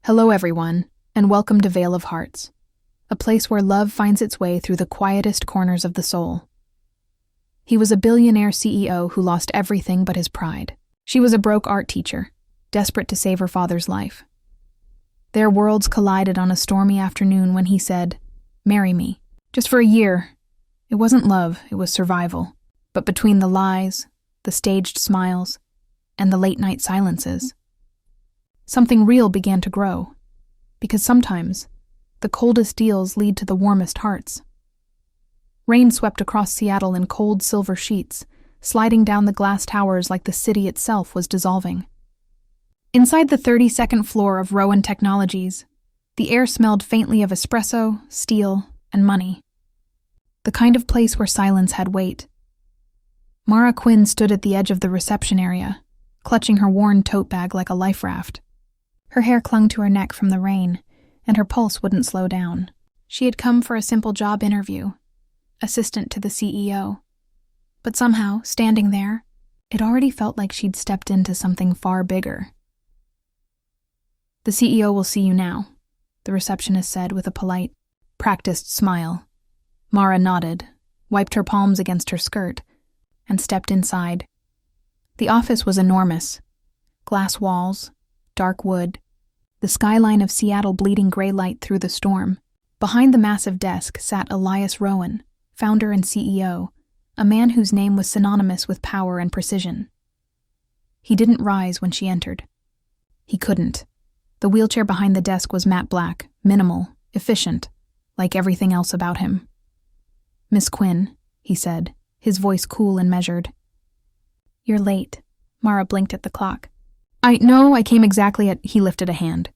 Hello everyone, and welcome to Vale of Hearts, a place where love finds its way through the quietest corners of the soul. He was a billionaire CEO who lost everything but his pride. She was a broke art teacher, desperate to save her father's life. Their worlds collided on a stormy afternoon when he said, "Marry me." Just for a year. It wasn't love, it was survival. But between the lies, the staged smiles, and the late-night silences, something real began to grow, because sometimes the coldest deals lead to the warmest hearts. Rain swept across Seattle in cold silver sheets, sliding down the glass towers like the city itself was dissolving. Inside the 32nd floor of Rowan Technologies, the air smelled faintly of espresso, steel, and money. The kind of place where silence had weight. Mara Quinn stood at the edge of the reception area, clutching her worn tote bag like a life raft. Her hair clung to her neck from the rain, and her pulse wouldn't slow down. She had come for a simple job interview, assistant to the CEO. But somehow, standing there, it already felt like she'd stepped into something far bigger. "The CEO will see you now," the receptionist said with a polite, practiced smile. Mara nodded, wiped her palms against her skirt, and stepped inside. The office was enormous. Glass walls, dark wood, the skyline of Seattle bleeding gray light through the storm. Behind the massive desk sat Elias Rowan, founder and CEO, a man whose name was synonymous with power and precision. He didn't rise when she entered. He couldn't. The wheelchair behind the desk was matte black, minimal, efficient, like everything else about him. "Miss Quinn," he said, his voice cool and measured. "You're late." Mara blinked at the clock. "I know, I came exactly at—" He lifted a hand.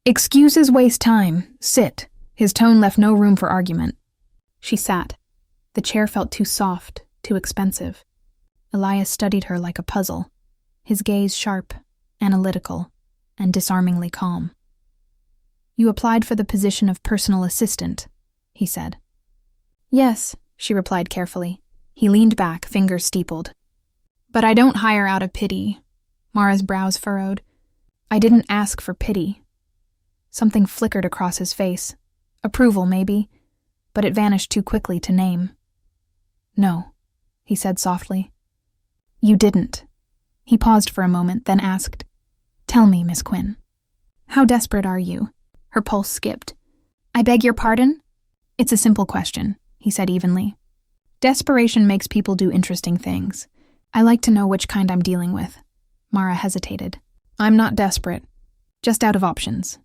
"Excuses waste time. Sit." His tone left no room for argument. She sat. The chair felt too soft, too expensive. Elias studied her like a puzzle, his gaze sharp, analytical, and disarmingly calm. "You applied for the position of personal assistant," he said. "Yes," she replied carefully. He leaned back, fingers steepled. "But I don't hire out of pity." Mara's brows furrowed. "I didn't ask for pity." Something flickered across his face. Approval, maybe, but it vanished too quickly to name. "No," he said softly. "You didn't." He paused for a moment, then asked, "Tell me, Miss Quinn, how desperate are you?" Her pulse skipped. "I beg your pardon?" "It's a simple question," he said evenly. "Desperation makes people do interesting things. I like to know which kind I'm dealing with." Mara hesitated. "I'm not desperate. Just out of options."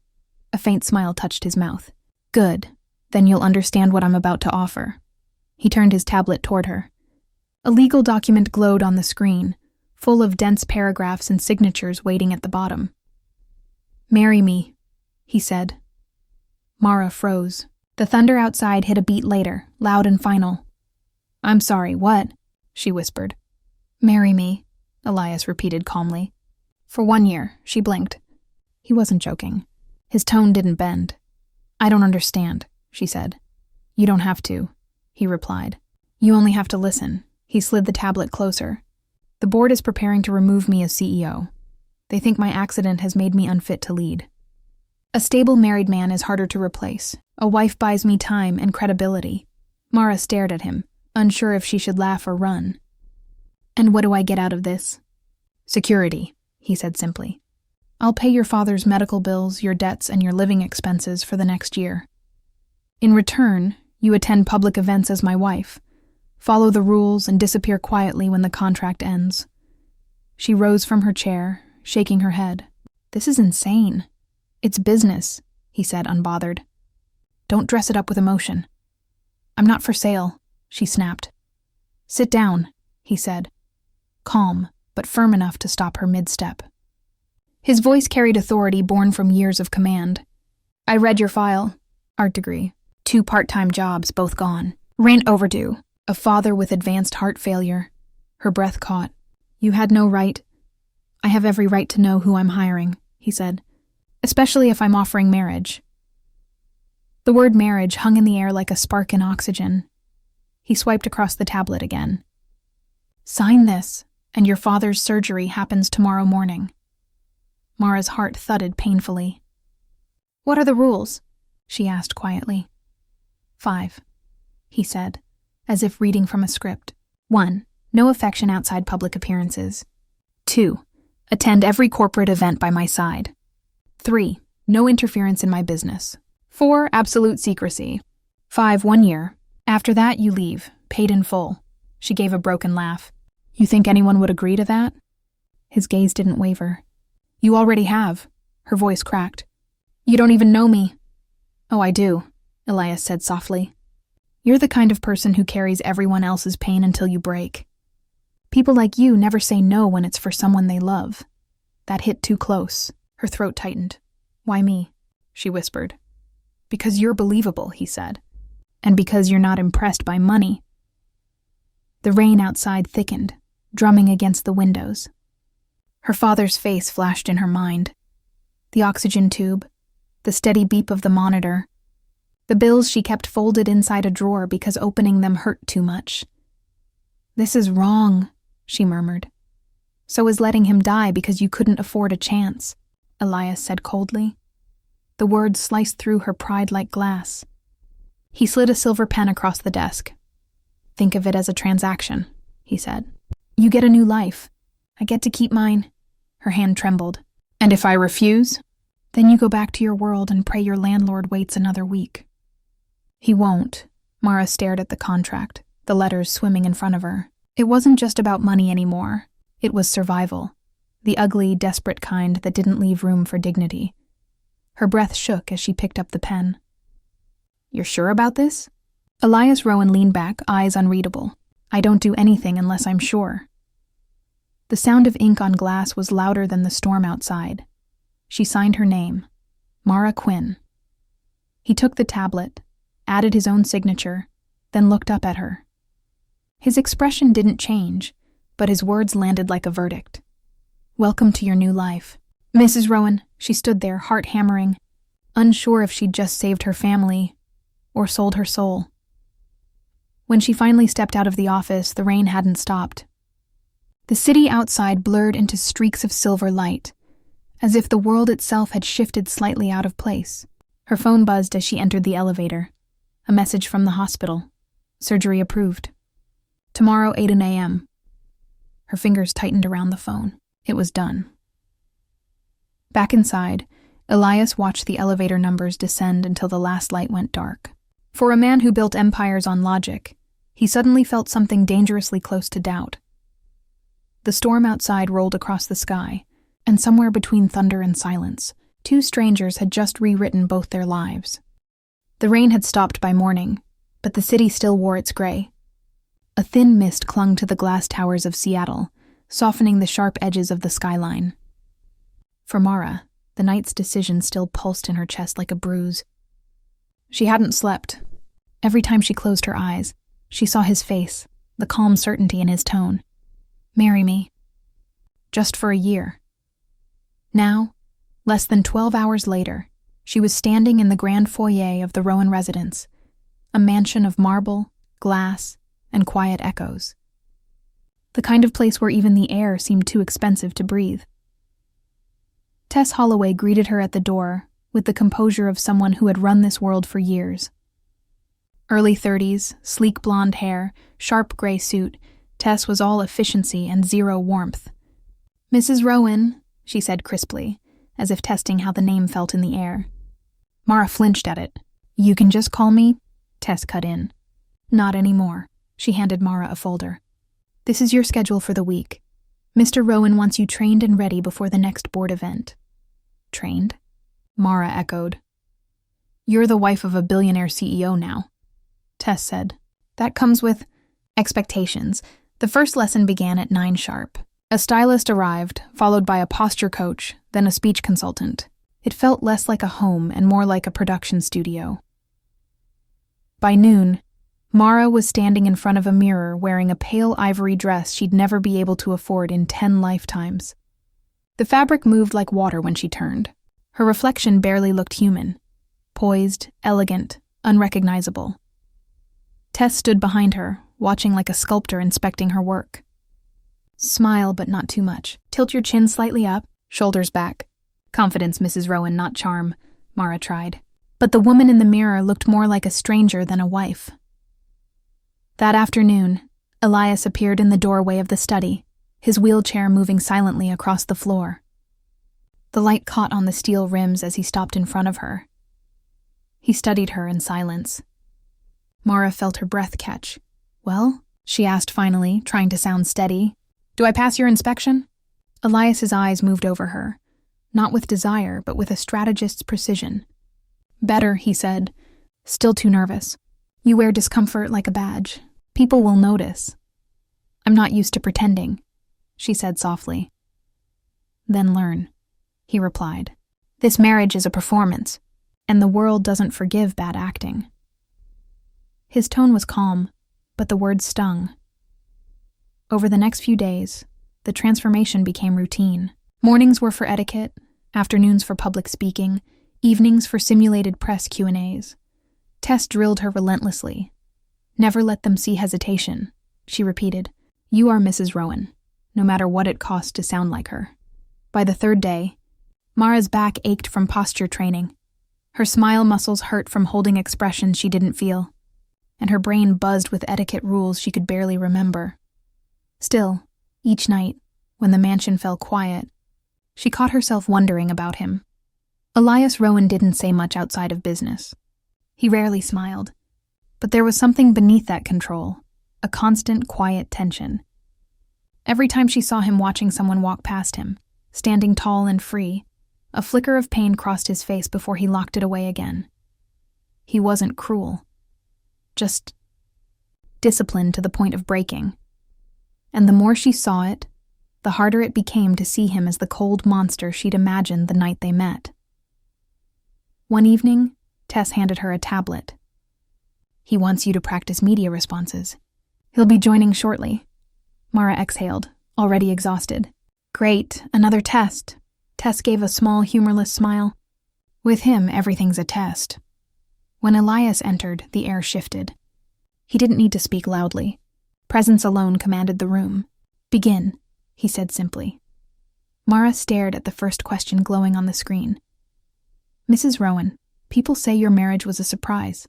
A faint smile touched his mouth. "Good. Then you'll understand what I'm about to offer." He turned his tablet toward her. A legal document glowed on the screen, full of dense paragraphs and signatures waiting at the bottom. "Marry me," he said. Mara froze. The thunder outside hit a beat later, loud and final. "I'm sorry, what?" she whispered. "Marry me," Elias repeated calmly. For 1 year, she blinked. He wasn't joking. His tone didn't bend. "I don't understand," she said. "You don't have to," he replied. "You only have to listen." He slid the tablet closer. "The board is preparing to remove me as CEO. They think my accident has made me unfit to lead. A stable married man is harder to replace. A wife buys me time and credibility." Mara stared at him, unsure if she should laugh or run. "And what do I get out of this?" "Security," he said simply. "I'll pay your father's medical bills, your debts, and your living expenses for the next year. In return, you attend public events as my wife, follow the rules, and disappear quietly when the contract ends." She rose from her chair, shaking her head. "This is insane." "It's business," he said, unbothered. "Don't dress it up with emotion." "I'm not for sale," she snapped. "Sit down," he said, calm, but firm enough to stop her mid-step. His voice carried authority born from years of command. "I read your file. Art degree. 2 part-time jobs, both gone. Rent overdue. A father with advanced heart failure." Her breath caught. "You had no right." "I have every right to know who I'm hiring," he said. "Especially if I'm offering marriage." The word marriage hung in the air like a spark in oxygen. He swiped across the tablet again. "Sign this, and your father's surgery happens tomorrow morning." Mara's heart thudded painfully. What are the rules? She asked quietly. 5, he said, as if reading from a script. 1. No affection outside public appearances. 2. Attend every corporate event by my side. 3. No interference in my business. 4. Absolute secrecy. 5. 1 year. After that, you leave, paid in full. She gave a broken laugh. You think anyone would agree to that? His gaze didn't waver. You already have. Her voice cracked. You don't even know me. Oh, I do, Elias said softly. You're the kind of person who carries everyone else's pain until you break. People like you never say no when it's for someone they love. That hit too close. Her throat tightened. Why me? She whispered. Because you're believable, he said. And because you're not impressed by money. The rain outside thickened, drumming against the windows. Her father's face flashed in her mind. The oxygen tube, the steady beep of the monitor, the bills she kept folded inside a drawer because opening them hurt too much. This is wrong, she murmured. So is letting him die because you couldn't afford a chance, Elias said coldly. The words sliced through her pride like glass. He slid a silver pen across the desk. Think of it as a transaction, he said. You get a new life. I get to keep mine. Her hand trembled. And if I refuse? Then you go back to your world and pray your landlord waits another week. He won't. Mara stared at the contract, the letters swimming in front of her. It wasn't just about money anymore. It was survival. The ugly, desperate kind that didn't leave room for dignity. Her breath shook as she picked up the pen. You're sure about this? Elias Rowan leaned back, eyes unreadable. I don't do anything unless I'm sure. The sound of ink on glass was louder than the storm outside. She signed her name, Mara Quinn. He took the tablet, added his own signature, then looked up at her. His expression didn't change, but his words landed like a verdict. Welcome to your new life. Mrs. Rowan, she stood there, heart hammering, unsure if she'd just saved her family or sold her soul. When she finally stepped out of the office, the rain hadn't stopped. The city outside blurred into streaks of silver light, as if the world itself had shifted slightly out of place. Her phone buzzed as she entered the elevator. A message from the hospital. Surgery approved. Tomorrow, 8 a.m. Her fingers tightened around the phone. It was done. Back inside, Elias watched the elevator numbers descend until the last light went dark. For a man who built empires on logic, he suddenly felt something dangerously close to doubt. The storm outside rolled across the sky, and somewhere between thunder and silence, two strangers had just rewritten both their lives. The rain had stopped by morning, but the city still wore its gray. A thin mist clung to the glass towers of Seattle, softening the sharp edges of the skyline. For Mara, the night's decision still pulsed in her chest like a bruise. She hadn't slept. Every time she closed her eyes, she saw his face, the calm certainty in his tone. Marry me. Just for a year. Now, less than 12 hours later, she was standing in the grand foyer of the Rowan residence, a mansion of marble, glass, and quiet echoes. The kind of place where even the air seemed too expensive to breathe. Tess Holloway greeted her at the door with the composure of someone who had run this world for years. Early 30s, sleek blonde hair, sharp gray suit, Tess was all efficiency and zero warmth. Mrs. Rowan, she said crisply, as if testing how the name felt in the air. Mara flinched at it. You can just call me, Tess cut in. Not anymore. She handed Mara a folder. This is your schedule for the week. Mr. Rowan wants you trained and ready before the next board event. Trained? Mara echoed. You're the wife of a billionaire CEO now, Tess said. That comes with expectations. The first lesson began at 9 sharp. A stylist arrived, followed by a posture coach, then a speech consultant. It felt less like a home and more like a production studio. By noon, Mara was standing in front of a mirror wearing a pale ivory dress she'd never be able to afford in 10 lifetimes. The fabric moved like water when she turned. Her reflection barely looked human. Poised, elegant, unrecognizable. Tess stood behind her, watching like a sculptor inspecting her work. Smile, but not too much. Tilt your chin slightly up, shoulders back. Confidence, Mrs. Rowan, not charm. Mara tried. But the woman in the mirror looked more like a stranger than a wife. That afternoon, Elias appeared in the doorway of the study, his wheelchair moving silently across the floor. The light caught on the steel rims as he stopped in front of her. He studied her in silence. Mara felt her breath catch. "Well?" she asked finally, trying to sound steady. "Do I pass your inspection?" Elias's eyes moved over her, not with desire, but with a strategist's precision. "Better," he said, still too nervous. "You wear discomfort like a badge. People will notice." "I'm not used to pretending," she said softly. "Then learn," he replied. "This marriage is a performance, and the world doesn't forgive bad acting." His tone was calm, but the words stung. Over the next few days, the transformation became routine. Mornings were for etiquette, afternoons for public speaking, evenings for simulated press Q&As. Tess drilled her relentlessly. "Never let them see hesitation," she repeated. "You are Mrs. Rowan, no matter what it costs to sound like her." By the third day, Mara's back ached from posture training. Her smile muscles hurt from holding expressions she didn't feel, and her brain buzzed with etiquette rules she could barely remember. Still, each night, when the mansion fell quiet, she caught herself wondering about him. Elias Rowan didn't say much outside of business. He rarely smiled, but there was something beneath that control, a constant, quiet tension. Every time she saw him watching someone walk past him, standing tall and free, a flicker of pain crossed his face before he locked it away again. He wasn't cruel, just disciplined to the point of breaking. And the more she saw it, the harder it became to see him as the cold monster she'd imagined the night they met. One evening, Tess handed her a tablet. "He wants you to practice media responses. He'll be joining shortly." Mara exhaled, already exhausted. "Great, another test." Tess gave a small, humorless smile. "With him, everything's a test." When Elias entered, the air shifted. He didn't need to speak loudly. Presence alone commanded the room. "Begin," he said simply. Mara stared at the first question glowing on the screen. "Mrs. Rowan, people say your marriage was a surprise.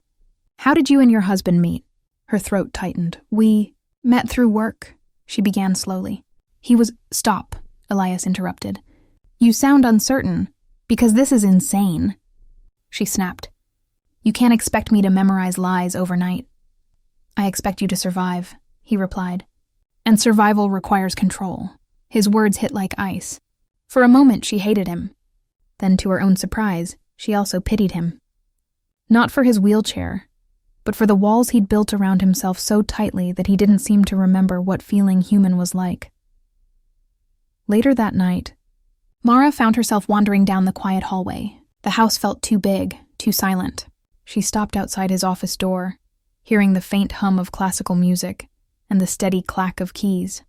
How did you and your husband meet?" Her throat tightened. "We met through work," she began slowly. "Stop," Elias interrupted. "You sound uncertain, because this is insane." She snapped. "You can't expect me to memorize lies overnight." "I expect you to survive," he replied. "And survival requires control." His words hit like ice. For a moment, she hated him. Then, to her own surprise, she also pitied him. Not for his wheelchair, but for the walls he'd built around himself so tightly that he didn't seem to remember what feeling human was like. Later that night, Mara found herself wandering down the quiet hallway. The house felt too big, too silent. She stopped outside his office door, hearing the faint hum of classical music and the steady clack of keys.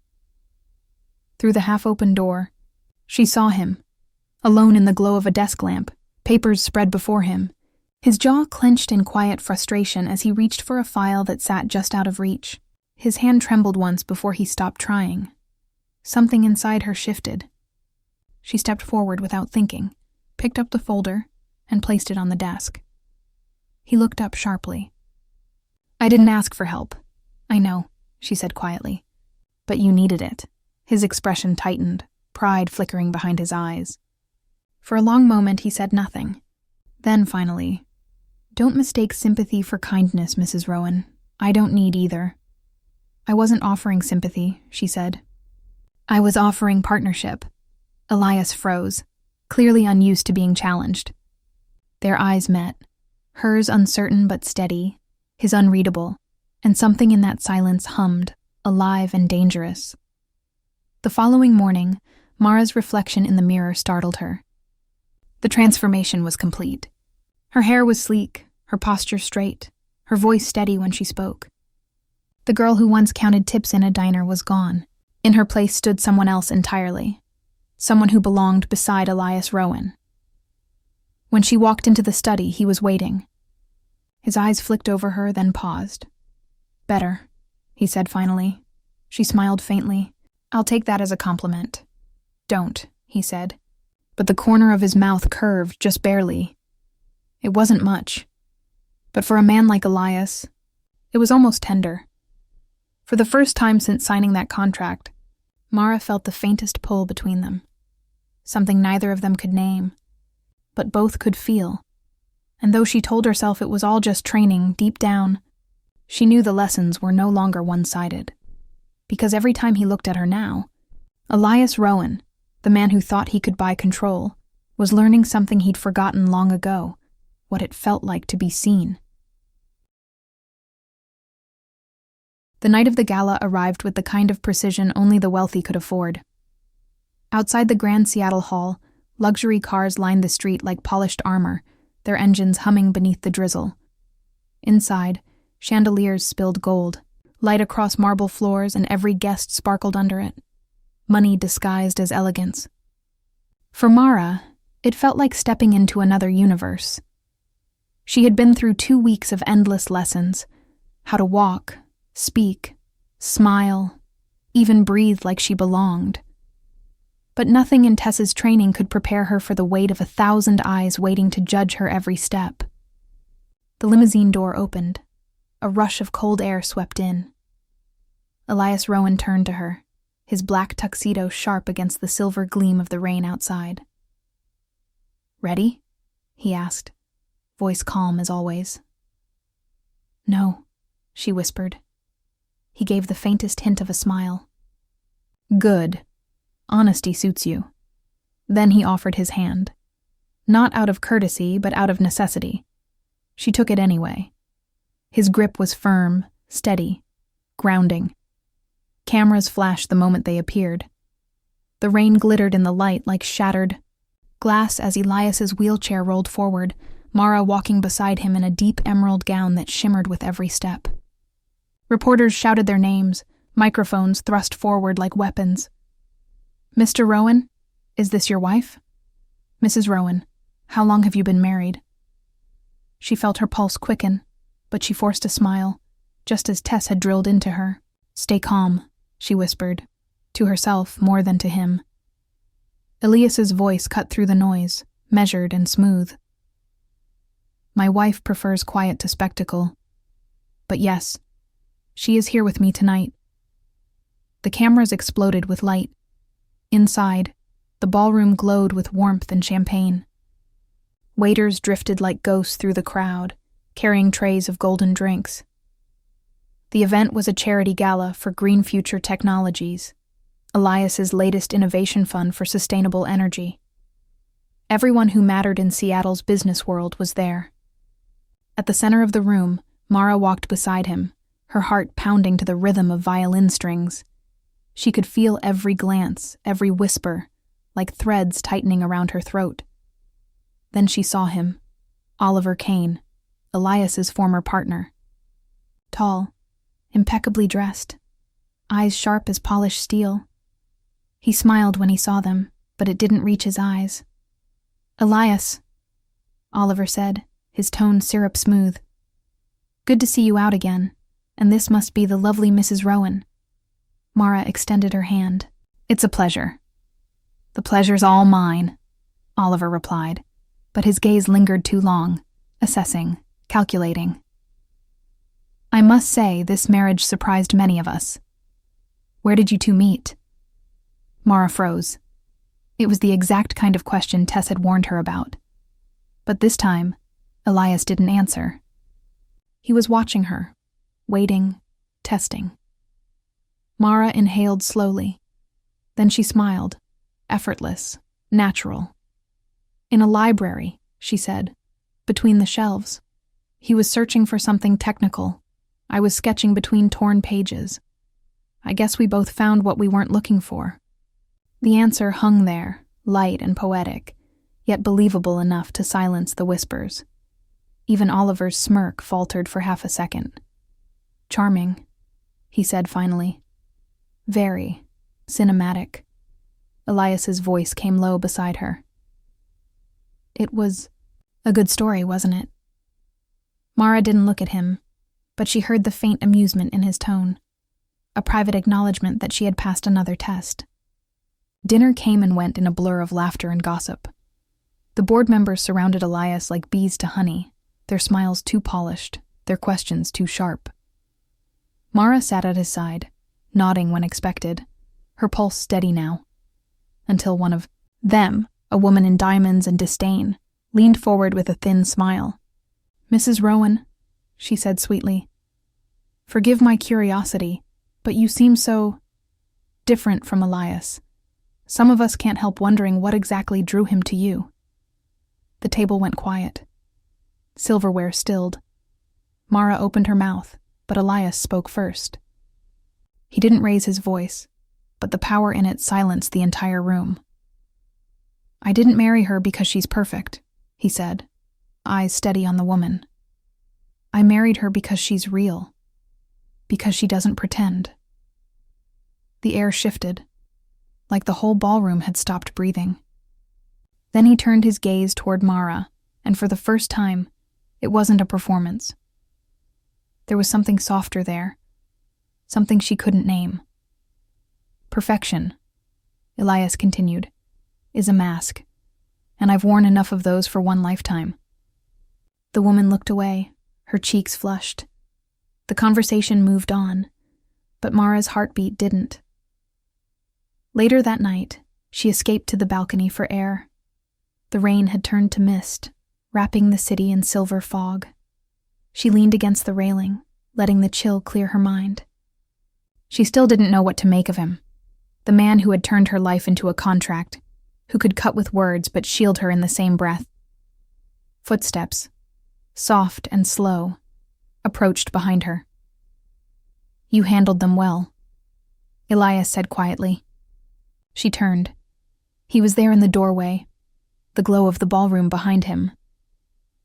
Through the half-open door, she saw him, alone in the glow of a desk lamp, papers spread before him. His jaw clenched in quiet frustration as he reached for a file that sat just out of reach. His hand trembled once before he stopped trying. Something inside her shifted. She stepped forward without thinking, picked up the folder, and placed it on the desk. He looked up sharply. "I didn't ask for help. I know," she said quietly. "But you needed it." His expression tightened, pride flickering behind his eyes. For a long moment he said nothing. Then finally, "Don't mistake sympathy for kindness, Mrs. Rowan. I don't need either." "I wasn't offering sympathy," she said. "I was offering partnership." Elias froze, clearly unused to being challenged. Their eyes met, hers uncertain but steady, his unreadable, and something in that silence hummed, alive and dangerous. The following morning, Mara's reflection in the mirror startled her. The transformation was complete. Her hair was sleek, her posture straight, her voice steady when she spoke. The girl who once counted tips in a diner was gone. In her place stood someone else entirely. Someone who belonged beside Elias Rowan. When she walked into the study, he was waiting. His eyes flicked over her, then paused. "Better," he said finally. She smiled faintly. "I'll take that as a compliment." "Don't," he said. But the corner of his mouth curved just barely. It wasn't much. But for a man like Elias, it was almost tender. For the first time since signing that contract, Mara felt the faintest pull between them. Something neither of them could name, but both could feel. And though she told herself it was all just training, deep down, she knew the lessons were no longer one-sided. Because every time he looked at her now, Elias Rowan, the man who thought he could buy control, was learning something he'd forgotten long ago, what it felt like to be seen. The night of the gala arrived with the kind of precision only the wealthy could afford. Outside the Grand Seattle Hall, luxury cars lined the street like polished armor, their engines humming beneath the drizzle. Inside, chandeliers spilled gold, light across marble floors, and every guest sparkled under it. Money disguised as elegance. For Mara, it felt like stepping into another universe. She had been through 2 weeks of endless lessons, how to walk, speak, smile, even breathe like she belonged. But nothing in Tessa's training could prepare her for the weight of 1,000 eyes waiting to judge her every step. The limousine door opened. A rush of cold air swept in. Elias Rowan turned to her, his black tuxedo sharp against the silver gleam of the rain outside. "Ready?" he asked, voice calm as always. "No," she whispered. He gave the faintest hint of a smile. "Good. Honesty suits you." Then he offered his hand. Not out of courtesy, but out of necessity. She took it anyway. His grip was firm, steady, grounding. Cameras flashed the moment they appeared. The rain glittered in the light like shattered glass as Elias's wheelchair rolled forward, Mara walking beside him in a deep emerald gown that shimmered with every step. Reporters shouted their names, microphones thrust forward like weapons. "Mr. Rowan, is this your wife?" "Mrs. Rowan, how long have you been married?" She felt her pulse quicken, but she forced a smile, just as Tess had drilled into her. "Stay calm," she whispered, to herself more than to him. Elias's voice cut through the noise, measured and smooth. "My wife prefers quiet to spectacle. But yes, she is here with me tonight." The cameras exploded with light. Inside, the ballroom glowed with warmth and champagne. Waiters drifted like ghosts through the crowd, carrying trays of golden drinks. The event was a charity gala for Green Future Technologies, Elias's latest innovation fund for sustainable energy. Everyone who mattered in Seattle's business world was there. At the center of the room, Mara walked beside him, her heart pounding to the rhythm of violin strings. She could feel every glance, every whisper, like threads tightening around her throat. Then she saw him, Oliver Kane, Elias's former partner. Tall, impeccably dressed, eyes sharp as polished steel. He smiled when he saw them, but it didn't reach his eyes. "Elias," Oliver said, his tone syrup smooth. "Good to see you out again, and this must be the lovely Mrs. Rowan." Mara extended her hand. "It's a pleasure." "The pleasure's all mine," Oliver replied, but his gaze lingered too long, assessing, calculating. "I must say this marriage surprised many of us. Where did you two meet?" Mara froze. It was the exact kind of question Tess had warned her about. But this time, Elias didn't answer. He was watching her, waiting, testing. Mara inhaled slowly. Then she smiled, effortless, natural. "In a library," she said, "between the shelves. He was searching for something technical. I was sketching between torn pages. I guess we both found what we weren't looking for." The answer hung there, light and poetic, yet believable enough to silence the whispers. Even Oliver's smirk faltered for half a second. "Charming," he said finally. "Very cinematic." Elias's voice came low beside her. "It was a good story, wasn't it?" Mara didn't look at him, but she heard the faint amusement in his tone, a private acknowledgement that she had passed another test. Dinner came and went in a blur of laughter and gossip. The board members surrounded Elias like bees to honey, their smiles too polished, their questions too sharp. Mara sat at his side, nodding when expected, her pulse steady now, until one of them, a woman in diamonds and disdain, leaned forward with a thin smile. "Mrs. Rowan," she said sweetly, "forgive my curiosity, but you seem so different from Elias. Some of us can't help wondering what exactly drew him to you." The table went quiet. Silverware stilled. Mara opened her mouth, but Elias spoke first. He didn't raise his voice, but the power in it silenced the entire room. "I didn't marry her because she's perfect," he said, eyes steady on the woman. "I married her because she's real, because she doesn't pretend." The air shifted, like the whole ballroom had stopped breathing. Then he turned his gaze toward Mara, and for the first time, it wasn't a performance. There was something softer there, something she couldn't name. "Perfection," Elias continued, "is a mask, and I've worn enough of those for one lifetime." The woman looked away, her cheeks flushed. The conversation moved on, but Mara's heartbeat didn't. Later that night, she escaped to the balcony for air. The rain had turned to mist, wrapping the city in silver fog. She leaned against the railing, letting the chill clear her mind. She still didn't know what to make of him, the man who had turned her life into a contract, who could cut with words but shield her in the same breath. Footsteps, soft and slow, approached behind her. "You handled them well," Elias said quietly. She turned. He was there in the doorway, the glow of the ballroom behind him.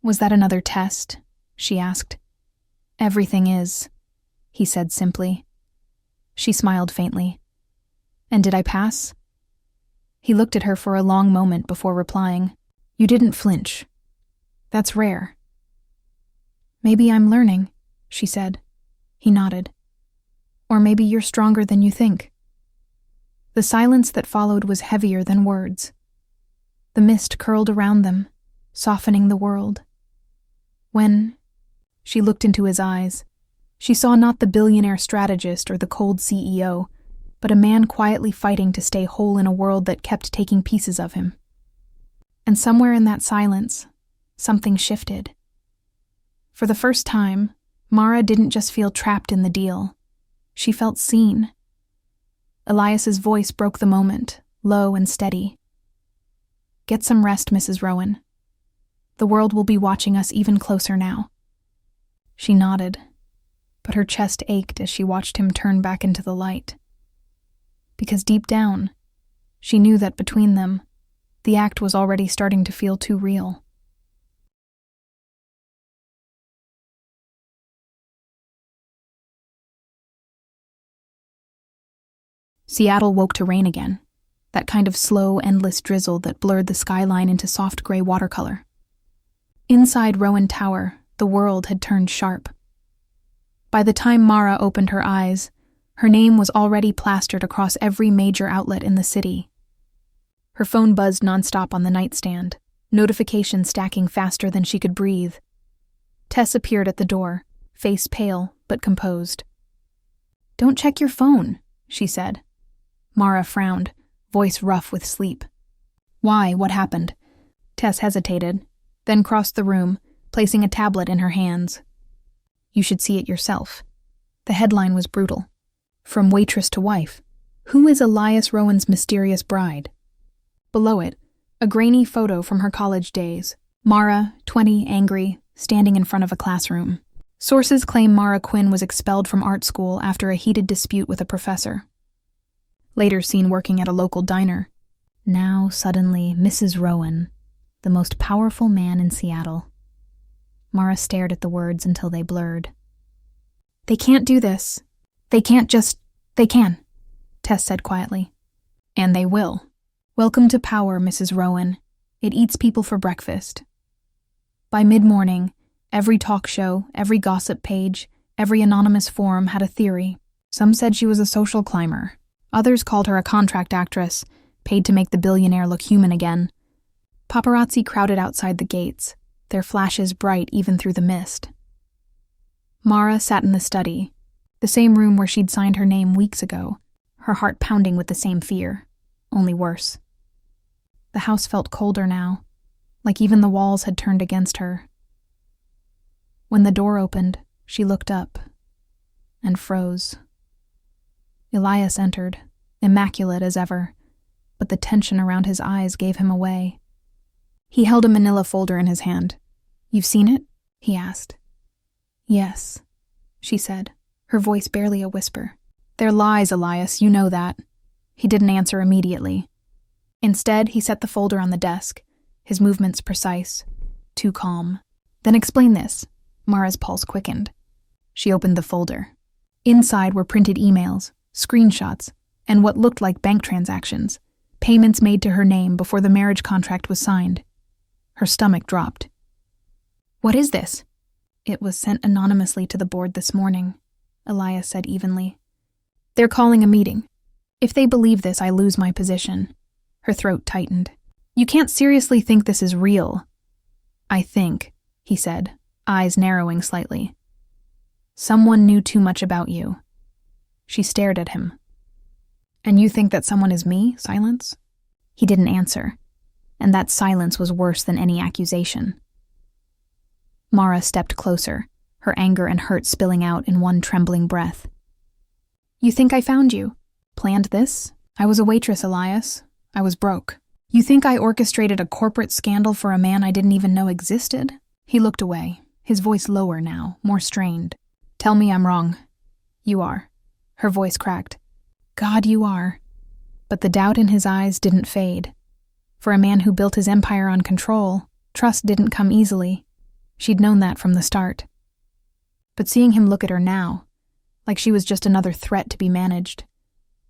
"Was that another test?" she asked. "Everything is," he said simply. She smiled faintly. "And did I pass?" He looked at her for a long moment before replying. "You didn't flinch. That's rare." "Maybe I'm learning," she said. He nodded. "Or maybe you're stronger than you think." The silence that followed was heavier than words. The mist curled around them, softening the world. When she looked into his eyes, she saw not the billionaire strategist or the cold CEO, but a man quietly fighting to stay whole in a world that kept taking pieces of him. And somewhere in that silence, something shifted. For the first time, Mara didn't just feel trapped in the deal. She felt seen. Elias's voice broke the moment, low and steady. "Get some rest, Mrs. Rowan. The world will be watching us even closer now." She nodded, but her chest ached as she watched him turn back into the light. Because deep down, she knew that between them, the act was already starting to feel too real. Seattle woke to rain again, that kind of slow, endless drizzle that blurred the skyline into soft gray watercolor. Inside Rowan Tower, the world had turned sharp. By the time Mara opened her eyes, her name was already plastered across every major outlet in the city. Her phone buzzed nonstop on the nightstand, notifications stacking faster than she could breathe. Tess appeared at the door, face pale but composed. "Don't check your phone," she said. Mara frowned, voice rough with sleep. "Why? What happened?" Tess hesitated, then crossed the room, placing a tablet in her hands. "You should see it yourself." The headline was brutal. "From waitress to wife. Who is Elias Rowan's mysterious bride?" Below it, a grainy photo from her college days. Mara, 20, angry, standing in front of a classroom. Sources claim Mara Quinn was expelled from art school after a heated dispute with a professor. Later seen working at a local diner. Now, suddenly, Mrs. Rowan, the most powerful man in Seattle. Mara stared at the words until they blurred. "They can't do this. They can't just... They can," Tess said quietly. "And they will. Welcome to power, Mrs. Rowan. It eats people for breakfast." By mid-morning, every talk show, every gossip page, every anonymous forum had a theory. Some said she was a social climber. Others called her a contract actress, paid to make the billionaire look human again. Paparazzi crowded outside the gates, their flashes bright even through the mist. Mara sat in the study, the same room where she'd signed her name weeks ago, her heart pounding with the same fear, only worse. The house felt colder now, like even the walls had turned against her. When the door opened, she looked up and froze. Elias entered, immaculate as ever, but the tension around his eyes gave him away. He held a manila folder in his hand. "You've seen it?" he asked. "Yes," she said, her voice barely a whisper. "They're lies, Elias, you know that." He didn't answer immediately. Instead, he set the folder on the desk, his movements precise, too calm. "Then explain this." Mara's pulse quickened. She opened the folder. Inside were printed emails, screenshots, and what looked like bank transactions, payments made to her name before the marriage contract was signed. Her stomach dropped. "What is this?" "It was sent anonymously to the board this morning," Elias said evenly. "They're calling a meeting. If they believe this, I lose my position." Her throat tightened. "You can't seriously think this is real." "I think," he said, eyes narrowing slightly. "Someone knew too much about you." She stared at him. "And you think that someone is me?" Silence. He didn't answer, and that silence was worse than any accusation. Mara stepped closer, her anger and hurt spilling out in one trembling breath. "You think I found you? Planned this? I was a waitress, Elias. I was broke. You think I orchestrated a corporate scandal for a man I didn't even know existed?" He looked away, his voice lower now, more strained. "Tell me I'm wrong." "You are." Her voice cracked. "God, you are." But the doubt in his eyes didn't fade. For a man who built his empire on control, trust didn't come easily. She'd known that from the start. But seeing him look at her now, like she was just another threat to be managed,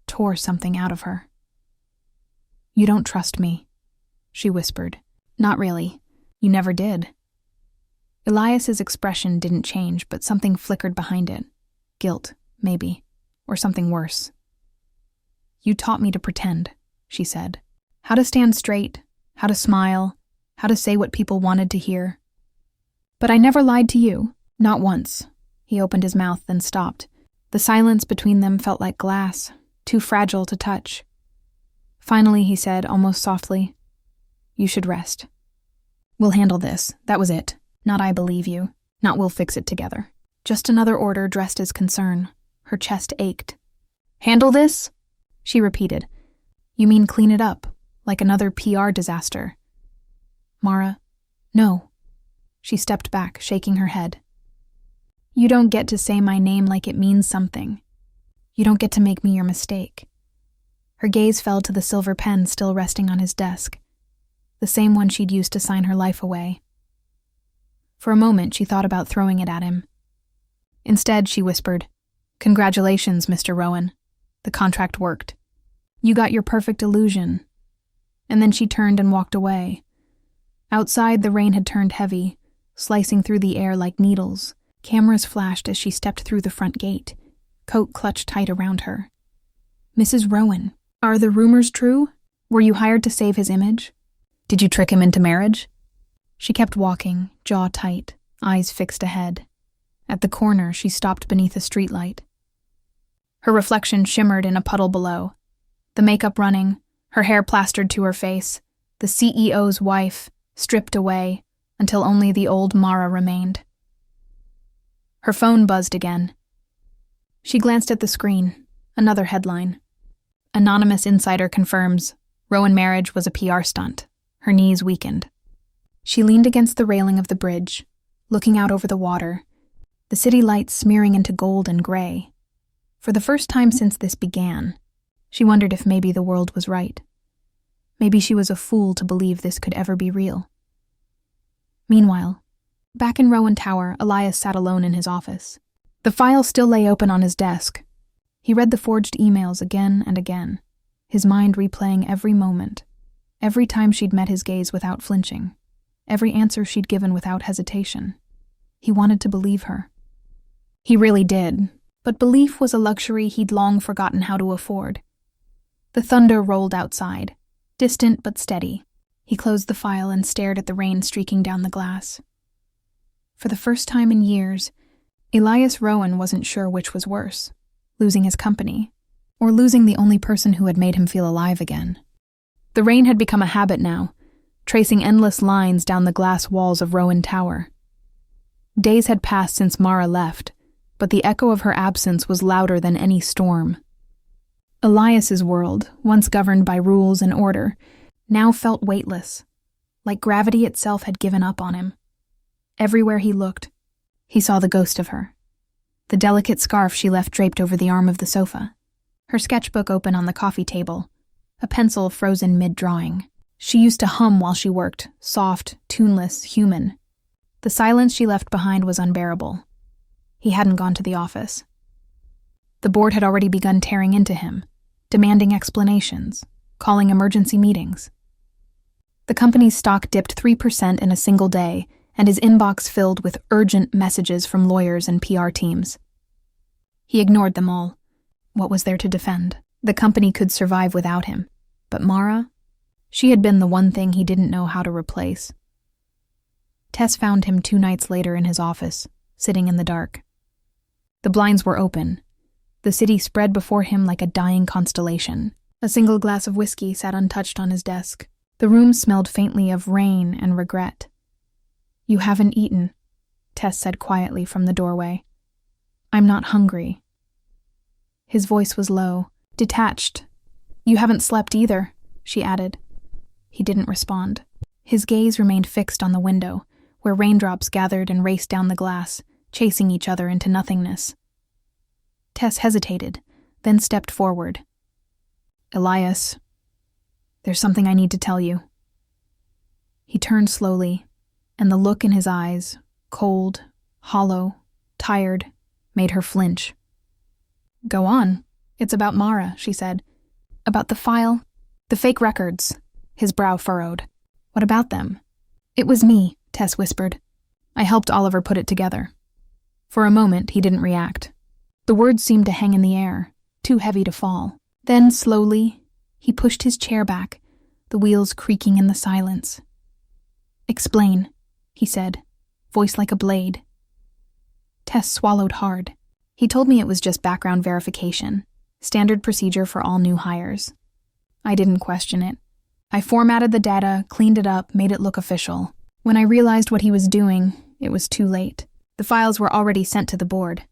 tore something out of her. "You don't trust me," she whispered. "Not really. You never did." Elias's expression didn't change, but something flickered behind it. Guilt, maybe, or something worse. "You taught me to pretend," she said. "How to stand straight, how to smile, how to say what people wanted to hear. But I never lied to you, not once." He opened his mouth, then stopped. The silence between them felt like glass, too fragile to touch. Finally, he said, almost softly, "You should rest. We'll handle this, that was it. Not I believe you, not we'll fix it together." Just another order dressed as concern. Her chest ached. "Handle this?" she repeated. "You mean clean it up, like another PR disaster?" "Mara, no." She stepped back, shaking her head. "You don't get to say my name like it means something. You don't get to make me your mistake." Her gaze fell to the silver pen still resting on his desk, the same one she'd used to sign her life away. For a moment, she thought about throwing it at him. Instead, she whispered, "Congratulations, Mr. Rowan. The contract worked. You got your perfect illusion." And then she turned and walked away. Outside, the rain had turned heavy, slicing through the air like needles. Cameras flashed as she stepped through the front gate, coat clutched tight around her. "Mrs. Rowan, are the rumors true? Were you hired to save his image? Did you trick him into marriage?" She kept walking, jaw tight, eyes fixed ahead. At the corner, she stopped beneath a streetlight. Her reflection shimmered in a puddle below. The makeup running, her hair plastered to her face, the CEO's wife, stripped away, until only the old Mara remained. Her phone buzzed again. She glanced at the screen, another headline. "Anonymous insider confirms Rowan marriage was a PR stunt." Her knees weakened. She leaned against the railing of the bridge, looking out over the water, the city lights smearing into gold and gray. For the first time since this began, she wondered if maybe the world was right. Maybe she was a fool to believe this could ever be real. Meanwhile, back in Rowan Tower, Elias sat alone in his office. The file still lay open on his desk. He read the forged emails again and again, his mind replaying every moment, every time she'd met his gaze without flinching, every answer she'd given without hesitation. He wanted to believe her. He really did, but belief was a luxury he'd long forgotten how to afford. The thunder rolled outside, distant but steady. He closed the file and stared at the rain streaking down the glass. For the first time in years, Elias Rowan wasn't sure which was worse, losing his company, or losing the only person who had made him feel alive again. The rain had become a habit now, tracing endless lines down the glass walls of Rowan Tower. Days had passed since Mara left, but the echo of her absence was louder than any storm. Elias's world, once governed by rules and order, now felt weightless, like gravity itself had given up on him. Everywhere he looked, he saw the ghost of her. The delicate scarf she left draped over the arm of the sofa, her sketchbook open on the coffee table, a pencil frozen mid-drawing. She used to hum while she worked, soft, tuneless, human. The silence she left behind was unbearable. He hadn't gone to the office. The board had already begun tearing into him, demanding explanations, calling emergency meetings. The company's stock dipped 3% in a single day, and his inbox filled with urgent messages from lawyers and PR teams. He ignored them all. What was there to defend? The company could survive without him. But Mara? She had been the one thing he didn't know how to replace. Tess found him 2 nights later in his office, sitting in the dark. The blinds were open. The city spread before him like a dying constellation. A single glass of whiskey sat untouched on his desk. The room smelled faintly of rain and regret. "You haven't eaten," Tess said quietly from the doorway. "I'm not hungry." His voice was low, detached. "You haven't slept either," she added. He didn't respond. His gaze remained fixed on the window, where raindrops gathered and raced down the glass, chasing each other into nothingness. Tess hesitated, then stepped forward. "Elias, there's something I need to tell you." He turned slowly, and the look in his eyes, cold, hollow, tired, made her flinch. "Go on. It's about Mara," she said. "About the file, the fake records." His brow furrowed. "What about them?" "It was me," Tess whispered. "I helped Oliver put it together." For a moment, he didn't react. The words seemed to hang in the air, too heavy to fall. Then, slowly, he pushed his chair back, the wheels creaking in the silence. "Explain," he said, voice like a blade. Tess swallowed hard. "He told me it was just background verification, standard procedure for all new hires. I didn't question it. I formatted the data, cleaned it up, made it look official. When I realized what he was doing, it was too late. The files were already sent to the board."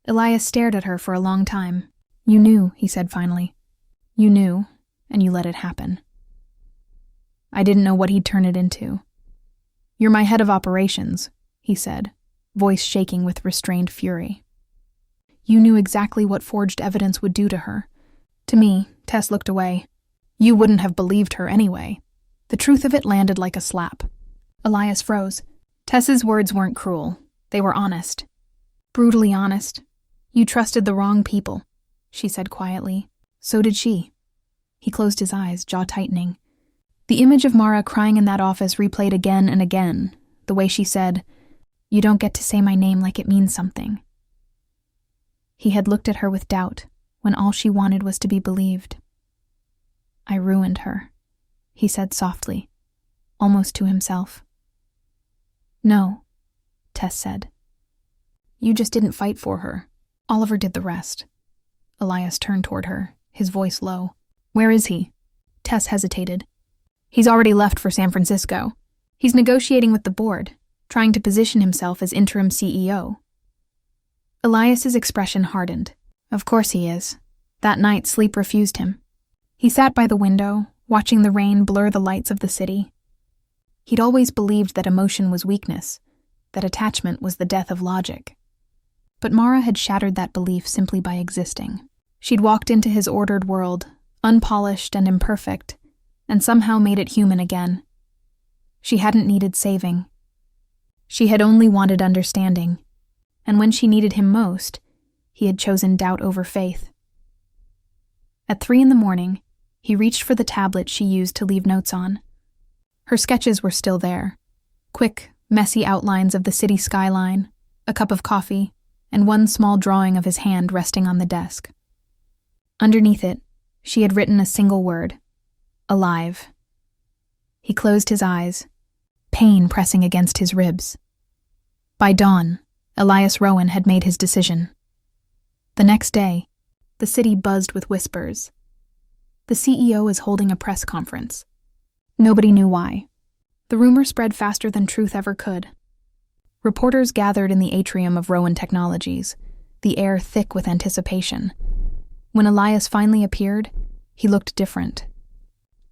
Elias stared at her for a long time. "You knew," he said finally. "You knew, and you let it happen." "I didn't know what he'd turn it into." "You're my head of operations," he said, voice shaking with restrained fury. "You knew exactly what forged evidence would do to her." To me, Tess looked away. "You wouldn't have believed her anyway." The truth of it landed like a slap. Elias froze. Tess's words weren't cruel. They were honest. Brutally honest. "You trusted the wrong people," she said quietly. So did she. He closed his eyes, jaw tightening. The image of Mara crying in that office replayed again and again, the way she said, "You don't get to say my name like it means something." He had looked at her with doubt, when all she wanted was to be believed. "I ruined her," he said softly, almost to himself. "No," Tess said. "You just didn't fight for her. Oliver did the rest." Elias turned toward her, his voice low. "Where is he?" Tess hesitated. "He's already left for San Francisco. He's negotiating with the board, trying to position himself as interim CEO." Elias's expression hardened. Of course he is. That night, sleep refused him. He sat by the window, watching the rain blur the lights of the city. He'd always believed that emotion was weakness, that attachment was the death of logic. But Mara had shattered that belief simply by existing. She'd walked into his ordered world, unpolished and imperfect, and somehow made it human again. She hadn't needed saving. She had only wanted understanding, and when she needed him most, he had chosen doubt over faith. At 3 a.m, he reached for the tablet she used to leave notes on. Her sketches were still there. Quick, messy outlines of the city skyline, a cup of coffee, and one small drawing of his hand resting on the desk. Underneath it, she had written a single word: alive. He closed his eyes, pain pressing against his ribs. By dawn, Elias Rowan had made his decision. The next day, the city buzzed with whispers. The CEO is holding a press conference. Nobody knew why. The rumor spread faster than truth ever could. Reporters gathered in the atrium of Rowan Technologies, the air thick with anticipation. When Elias finally appeared, he looked different.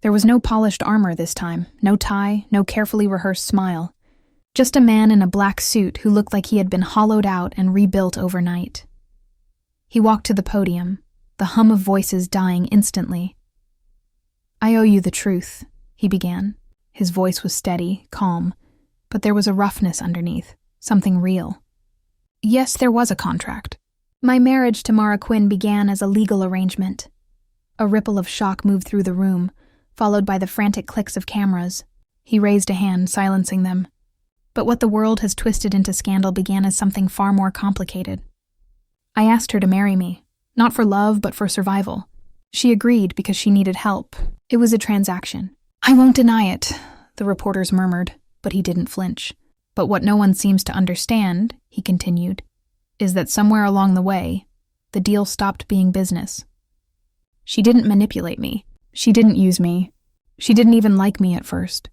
There was no polished armor this time, no tie, no carefully rehearsed smile. Just a man in a black suit who looked like he had been hollowed out and rebuilt overnight. He walked to the podium, the hum of voices dying instantly. "I owe you the truth," he began. His voice was steady, calm, but there was a roughness underneath, something real. Yes, there was a contract. My marriage to Mara Quinn began as a legal arrangement. A ripple of shock moved through the room, followed by the frantic clicks of cameras. He raised a hand, silencing them. But what the world has twisted into scandal began as something far more complicated. I asked her to marry me, not for love, but for survival. She agreed because she needed help. It was a transaction. "I won't deny it," the reporters murmured, but he didn't flinch. "But what no one seems to understand," he continued, "is that somewhere along the way, the deal stopped being business. She didn't manipulate me. She didn't use me. She didn't even like me at first.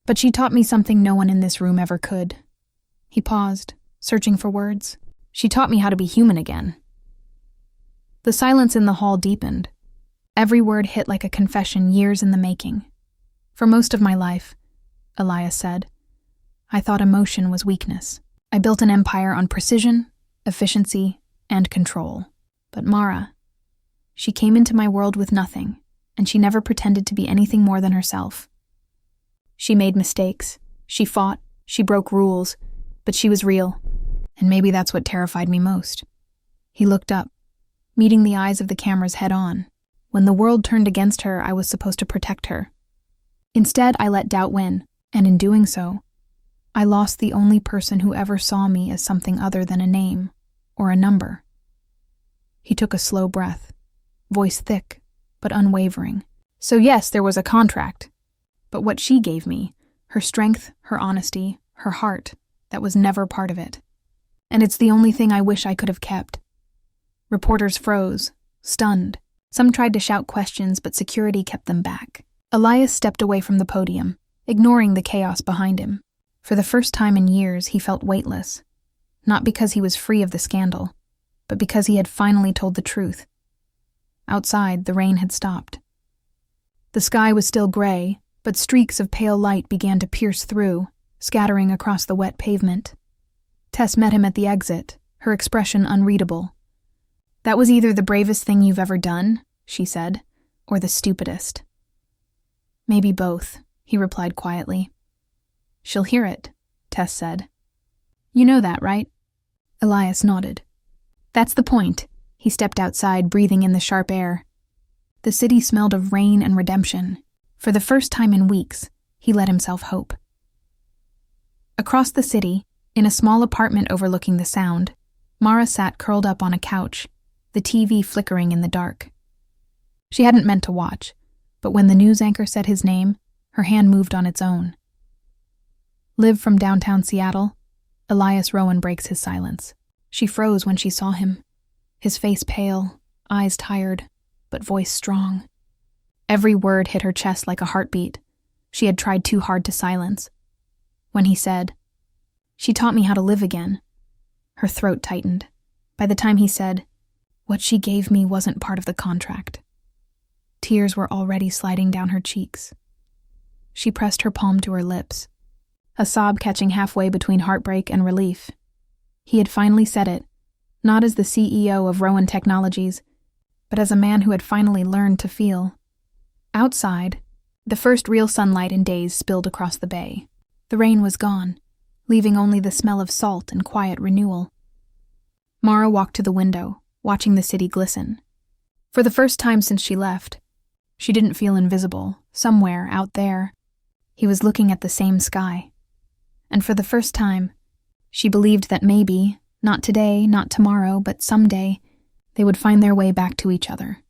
But she taught me something no one in this room ever could." He paused, searching for words. "She taught me how to be human again." The silence in the hall deepened. Every word hit like a confession years in the making. "For most of my life," Elias said, "I thought emotion was weakness. I built an empire on precision, efficiency, and control. But Mara, she came into my world with nothing, and she never pretended to be anything more than herself. She made mistakes, she fought, she broke rules, but she was real, and maybe that's what terrified me most." He looked up, meeting the eyes of the cameras head-on. "When the world turned against her, I was supposed to protect her. Instead, I let doubt win, and in doing so, I lost the only person who ever saw me as something other than a name or a number." He took a slow breath, voice thick but unwavering. "So yes, there was a contract. But what she gave me, her strength, her honesty, her heart, that was never part of it. And it's the only thing I wish I could have kept." Reporters froze, stunned. Some tried to shout questions, but security kept them back. Elias stepped away from the podium, ignoring the chaos behind him. For the first time in years, he felt weightless. Not because he was free of the scandal, but because he had finally told the truth. Outside, the rain had stopped. The sky was still gray, but streaks of pale light began to pierce through, scattering across the wet pavement. Tess met him at the exit, her expression unreadable. "That was either the bravest thing you've ever done," she said, "or the stupidest." "Maybe both," he replied quietly. "She'll hear it," Tess said. "You know that, right?" Elias nodded. "That's the point." He stepped outside, breathing in the sharp air. The city smelled of rain and redemption. For the first time in weeks, he let himself hope. Across the city, in a small apartment overlooking the Sound, Mara sat curled up on a couch, the TV flickering in the dark. She hadn't meant to watch, but when the news anchor said his name, her hand moved on its own. Liv from downtown Seattle, Elias Rowan breaks his silence. She froze when she saw him. His face pale, eyes tired, but voice strong. Every word hit her chest like a heartbeat. She had tried too hard to silence. When he said, "She taught me how to live again," her throat tightened. By the time he said, "What she gave me wasn't part of the contract," tears were already sliding down her cheeks. She pressed her palm to her lips, a sob catching halfway between heartbreak and relief. He had finally said it, not as the CEO of Rowan Technologies, but as a man who had finally learned to feel. Outside, the first real sunlight in days spilled across the bay. The rain was gone, leaving only the smell of salt and quiet renewal. Mara walked to the window, watching the city glisten. For the first time since she left, she didn't feel invisible, somewhere out there. He was looking at the same sky. And for the first time, she believed that maybe, not today, not tomorrow, but someday, they would find their way back to each other.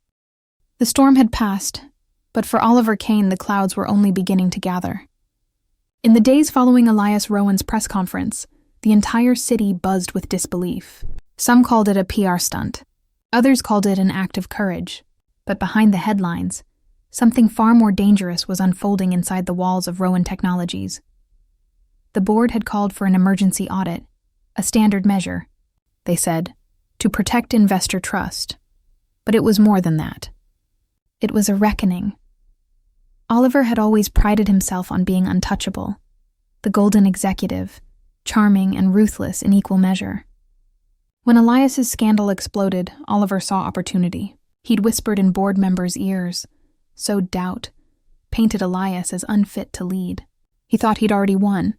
The storm had passed, but for Oliver Kane the clouds were only beginning to gather. In the days following Elias Rowan's press conference, the entire city buzzed with disbelief. Some called it a PR stunt. Others called it an act of courage. But behind the headlines, something far more dangerous was unfolding inside the walls of Rowan Technologies. The board had called for an emergency audit, a standard measure, they said, to protect investor trust. But it was more than that. It was a reckoning. Oliver had always prided himself on being untouchable, the golden executive, charming and ruthless in equal measure. When Elias's scandal exploded, Oliver saw opportunity. He'd whispered in board members' ears, sowed doubt, painted Elias as unfit to lead. He thought he'd already won.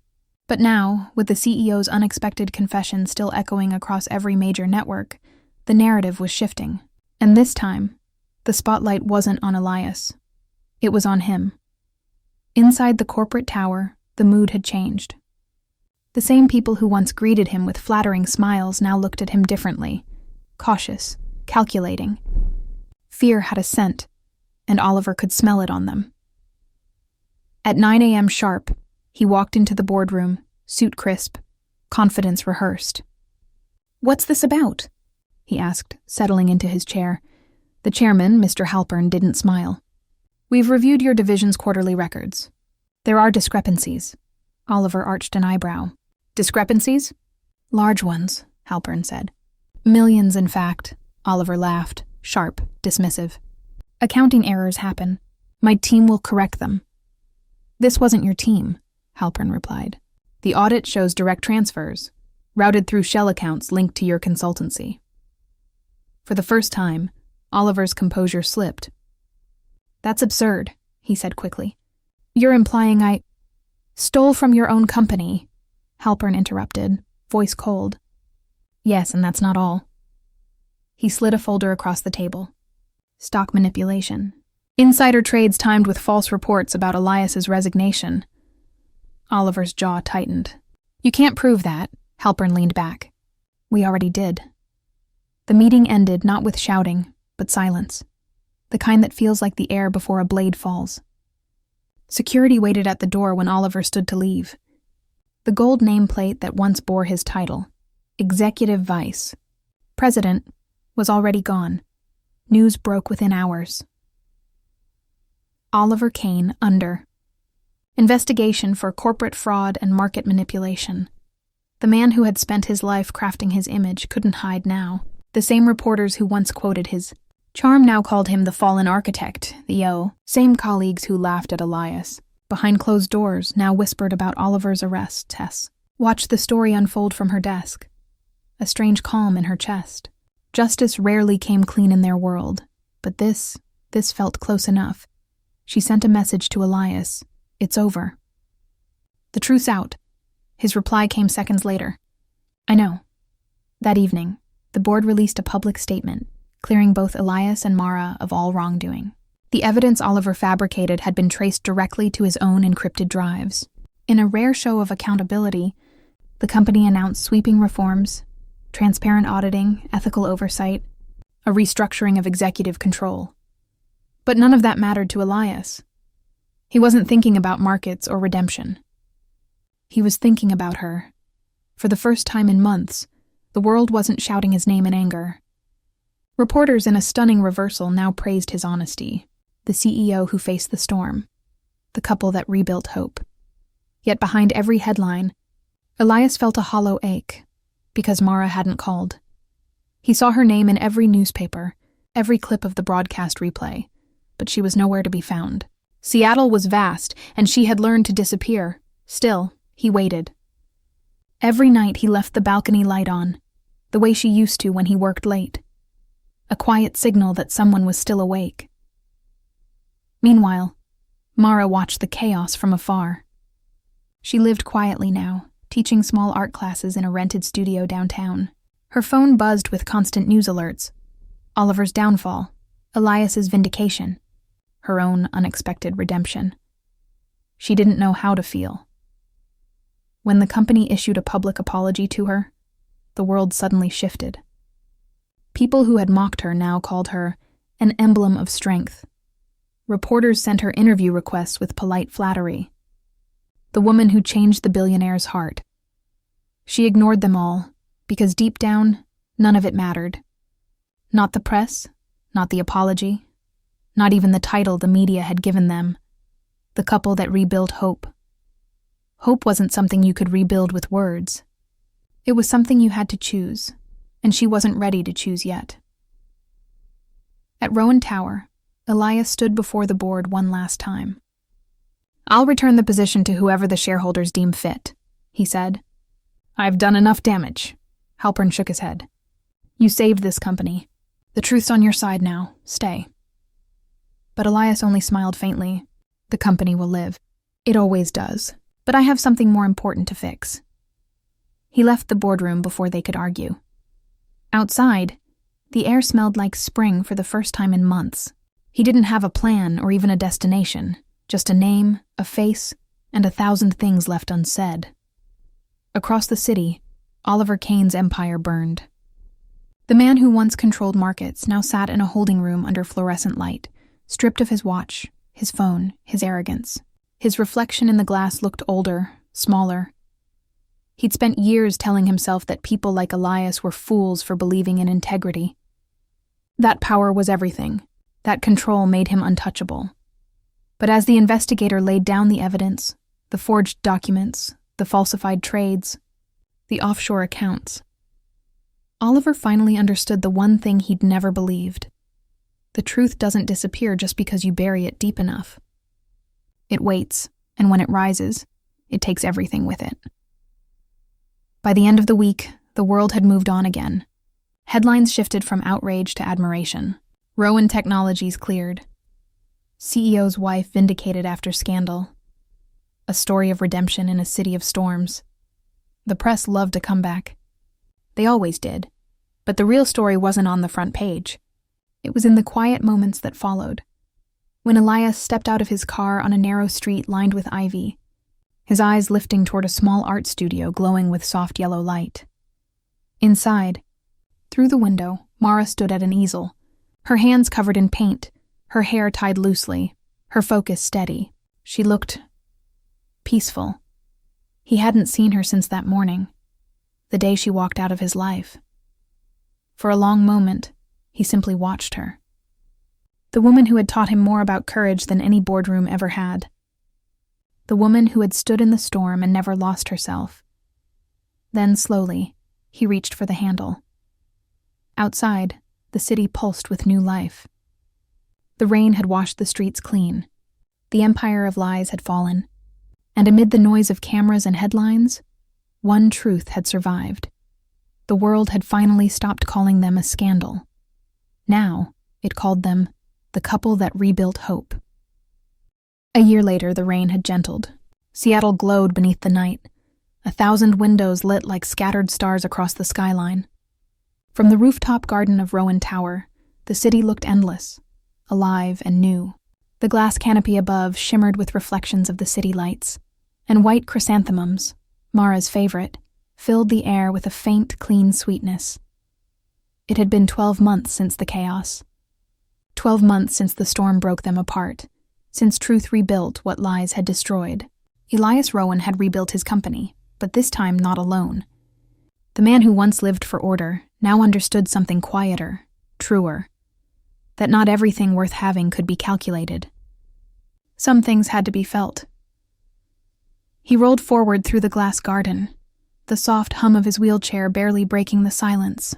But now, with the CEO's unexpected confession still echoing across every major network, the narrative was shifting. And this time, the spotlight wasn't on Elias. It was on him. Inside the corporate tower, the mood had changed. The same people who once greeted him with flattering smiles now looked at him differently, cautious, calculating. Fear had a scent, and Oliver could smell it on them. At 9 a.m. sharp, he walked into the boardroom, suit crisp, confidence rehearsed. "What's this about?" he asked, settling into his chair. The chairman, Mr. Halpern, didn't smile. "We've reviewed your division's quarterly records. There are discrepancies." Oliver arched an eyebrow. "Discrepancies?" "Large ones," Halpern said. "Millions, in fact," Oliver laughed, sharp, dismissive. "Accounting errors happen. My team will correct them." "This wasn't your team," Halpern replied. "The audit shows direct transfers, routed through shell accounts linked to your consultancy." For the first time, Oliver's composure slipped. "That's absurd," he said quickly. "You're implying I—" "Stole from your own company," Halpern interrupted, voice cold. "Yes, and that's not all." He slid a folder across the table. "Stock manipulation. Insider trades timed with false reports about Elias's resignation." Oliver's jaw tightened. "You can't prove that," Halpern leaned back. "We already did." The meeting ended not with shouting, but silence, the kind that feels like the air before a blade falls. Security waited at the door when Oliver stood to leave. The gold nameplate that once bore his title, Executive Vice, President, was already gone. News broke within hours. Oliver Kane under. Investigation for corporate fraud and market manipulation. The man who had spent his life crafting his image couldn't hide now. The same reporters who once quoted his charm now called him the fallen architect, the same colleagues who laughed at Elias, behind closed doors, now whispered about Oliver's arrest. Tess watched the story unfold from her desk, a strange calm in her chest. Justice rarely came clean in their world, but this felt close enough. She sent a message to Elias. "It's over." "The truth's out." His reply came seconds later. "I know." That evening, the board released a public statement, clearing both Elias and Mara of all wrongdoing. The evidence Oliver fabricated had been traced directly to his own encrypted drives. In a rare show of accountability, the company announced sweeping reforms, transparent auditing, ethical oversight, a restructuring of executive control. But none of that mattered to Elias. He wasn't thinking about markets or redemption. He was thinking about her. For the first time in months, the world wasn't shouting his name in anger. Reporters, in a stunning reversal, now praised his honesty, the CEO who faced the storm, the couple that rebuilt hope. Yet behind every headline, Elias felt a hollow ache, because Mara hadn't called. He saw her name in every newspaper, every clip of the broadcast replay, but she was nowhere to be found. Seattle was vast, and she had learned to disappear. Still, he waited. Every night he left the balcony light on, the way she used to when he worked late. A quiet signal that someone was still awake. Meanwhile, Mara watched the chaos from afar. She lived quietly now, teaching small art classes in a rented studio downtown. Her phone buzzed with constant news alerts. Oliver's downfall, Elias's vindication, her own unexpected redemption. She didn't know how to feel. When the company issued a public apology to her, the world suddenly shifted. People who had mocked her now called her an emblem of strength. Reporters sent her interview requests with polite flattery. the woman who changed the billionaire's heart. She ignored them all, because deep down, none of it mattered. Not the press, not the apology, not even the title the media had given them. The couple that rebuilt hope. Hope wasn't something you could rebuild with words. It was something you had to choose, and she wasn't ready to choose yet. At Rowan Tower, Elias stood before the board one last time. "I'll return the position to whoever the shareholders deem fit," he said. "I've done enough damage." Halpern shook his head. "You saved this company. The truth's on your side now. Stay." But Elias only smiled faintly. "The company will live. It always does. But I have something more important to fix." He left the boardroom before they could argue. Outside, the air smelled like spring for the first time in months. He didn't have a plan or even a destination, just a name, a face, and 1,000 things left unsaid. Across the city, Oliver Kane's empire burned. The man who once controlled markets now sat in a holding room under fluorescent light, stripped of his watch, his phone, his arrogance. His reflection in the glass looked older, smaller. He'd spent years telling himself that people like Elias were fools for believing in integrity. That power was everything. That control made him untouchable. But as the investigator laid down the evidence, the forged documents, the falsified trades, the offshore accounts, Oliver finally understood the one thing he'd never believed. The truth doesn't disappear just because you bury it deep enough. It waits, and when it rises, it takes everything with it. By the end of the week, the world had moved on again. Headlines shifted from outrage to admiration. Rowan Technologies cleared. CEO's wife vindicated after scandal. A story of redemption in a city of storms. The press loved a comeback. They always did. But the real story wasn't on the front page. It was in the quiet moments that followed. When Elias stepped out of his car on a narrow street lined with ivy, his eyes lifting toward a small art studio glowing with soft yellow light. Inside, through the window, Mara stood at an easel, her hands covered in paint, her hair tied loosely, her focus steady. She looked peaceful. He hadn't seen her since that morning, the day she walked out of his life. For a long moment, he simply watched her. The woman who had taught him more about courage than any boardroom ever had. The woman who had stood in the storm and never lost herself. Then, slowly, he reached for the handle. Outside, the city pulsed with new life. The rain had washed the streets clean. The empire of lies had fallen. And amid the noise of cameras and headlines, one truth had survived. The world had finally stopped calling them a scandal. Now, it called them the couple that rebuilt hope. A year later, the rain had gentled. Seattle glowed beneath the night, 1,000 windows lit like scattered stars across the skyline. From the rooftop garden of Rowan Tower, the city looked endless, alive and new. The glass canopy above shimmered with reflections of the city lights, and white chrysanthemums, Mara's favorite, filled the air with a faint, clean sweetness. It had been 12 months since the chaos. 12 months since the storm broke them apart, since truth rebuilt what lies had destroyed. Elias Rowan had rebuilt his company, but this time not alone. The man who once lived for order now understood something quieter, truer, that not everything worth having could be calculated. Some things had to be felt. He rolled forward through the glass garden, the soft hum of his wheelchair barely breaking the silence.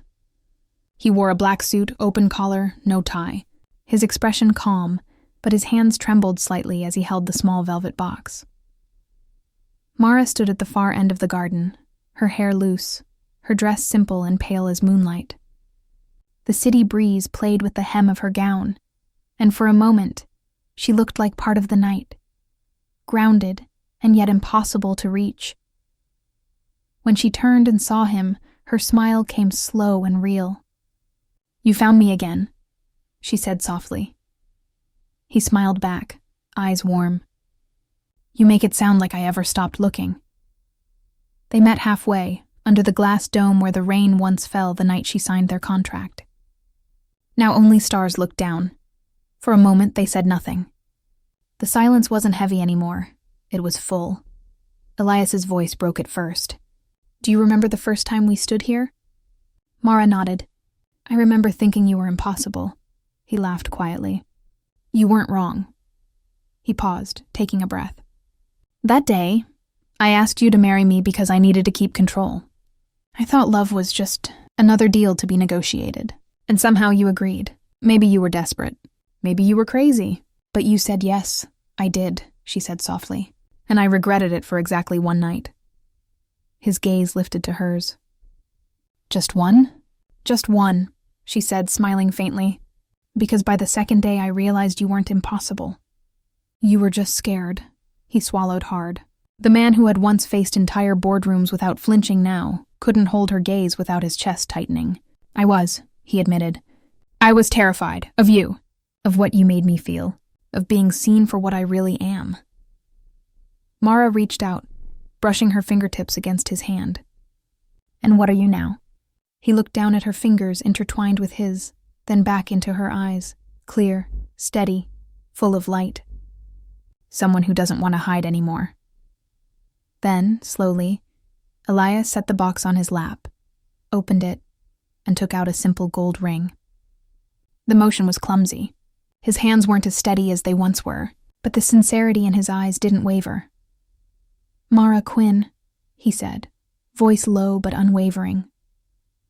He wore a black suit, open collar, no tie, his expression calm, but his hands trembled slightly as he held the small velvet box. Mara stood at the far end of the garden, her hair loose, her dress simple and pale as moonlight. The city breeze played with the hem of her gown, and for a moment, she looked like part of the night, grounded and yet impossible to reach. When she turned and saw him, her smile came slow and real. "You found me again," she said softly. He smiled back, eyes warm. "You make it sound like I ever stopped looking." They met halfway, under the glass dome where the rain once fell the night she signed their contract. Now only stars looked down. For a moment they said nothing. The silence wasn't heavy anymore. It was full. Elias's voice broke at first. Do you remember the first time we stood here? Mara nodded. I remember thinking you were impossible. He laughed quietly. You weren't wrong. He paused, taking a breath. That day, I asked you to marry me because I needed to keep control. I thought love was just another deal to be negotiated. And somehow you agreed. Maybe you were desperate. Maybe you were crazy. But you said yes. I did, she said softly. And I regretted it for exactly one night. His gaze lifted to hers. Just one? Just one, she said, smiling faintly. Because by the second day I realized you weren't impossible. You were just scared. He swallowed hard. The man who had once faced entire boardrooms without flinching now couldn't hold her gaze without his chest tightening. I was, he admitted. I was terrified of you, of what you made me feel, of being seen for what I really am. Mara reached out, brushing her fingertips against his hand. And what are you now? He looked down at her fingers intertwined with his, then back into her eyes, clear, steady, full of light. Someone who doesn't want to hide anymore. Then, slowly, Elias set the box on his lap, opened it, and took out a simple gold ring. The motion was clumsy. His hands weren't as steady as they once were, but the sincerity in his eyes didn't waver. Mara Quinn, he said, voice low but unwavering.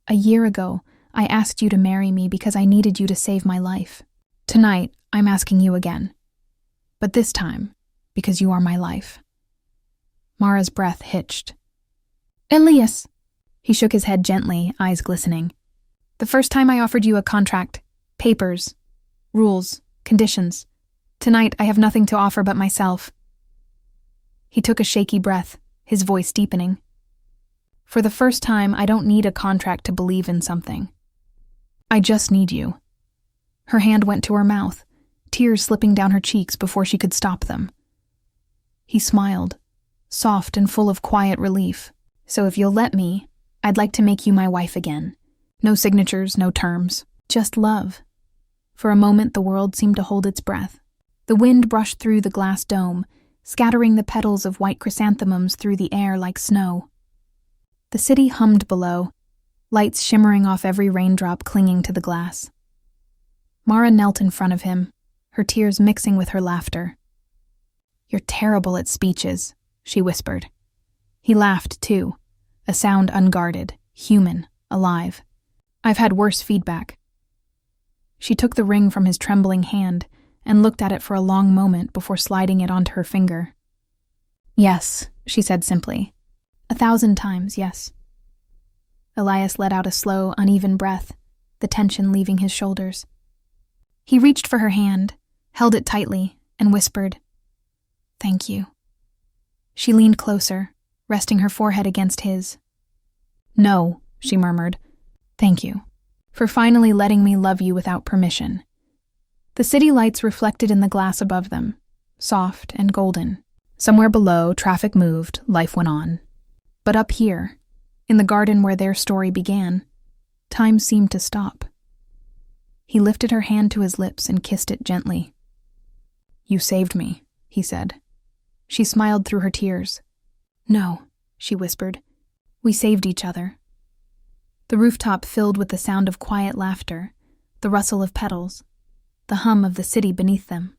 A year ago, I asked you to marry me because I needed you to save my life. Tonight, I'm asking you again. But this time, because you are my life. Mara's breath hitched. Elias! He shook his head gently, eyes glistening. The first time I offered you a contract, papers, rules, conditions. Tonight, I have nothing to offer but myself. He took a shaky breath, his voice deepening. For the first time, I don't need a contract to believe in something. I just need you. Her hand went to her mouth, tears slipping down her cheeks before she could stop them. He smiled, soft and full of quiet relief. So if you'll let me, I'd like to make you my wife again. No signatures, no terms, just love. For a moment, the world seemed to hold its breath. The wind brushed through the glass dome, scattering the petals of white chrysanthemums through the air like snow. The city hummed below, lights shimmering off every raindrop clinging to the glass. Mara knelt in front of him, her tears mixing with her laughter. You're terrible at speeches, she whispered. He laughed, too, a sound unguarded, human, alive. I've had worse feedback. She took the ring from his trembling hand and looked at it for a long moment before sliding it onto her finger. Yes, she said simply. 1,000 times, yes. Elias let out a slow, uneven breath, the tension leaving his shoulders. He reached for her hand, held it tightly, and whispered, Thank you. She leaned closer, resting her forehead against his. No, she murmured. Thank you, for finally letting me love you without permission. The city lights reflected in the glass above them, soft and golden. Somewhere below, traffic moved, life went on. But up here, in the garden where their story began, time seemed to stop. He lifted her hand to his lips and kissed it gently. You saved me, he said. She smiled through her tears. No, she whispered. We saved each other. The rooftop filled with the sound of quiet laughter, the rustle of petals, the hum of the city beneath them.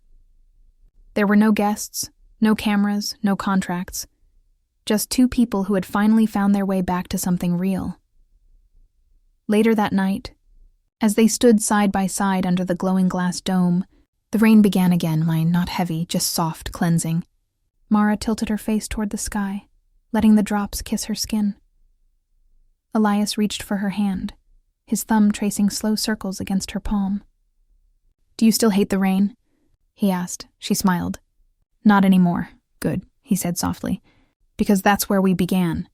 There were no guests, no cameras, no contracts. Just two people who had finally found their way back to something real. Later that night, as they stood side by side under the glowing glass dome, the rain began again, not heavy, just soft, cleansing. Mara tilted her face toward the sky, letting the drops kiss her skin. Elias reached for her hand, his thumb tracing slow circles against her palm. Do you still hate the rain? He asked. She smiled. Not anymore. Good, he said softly. Because that's where we began.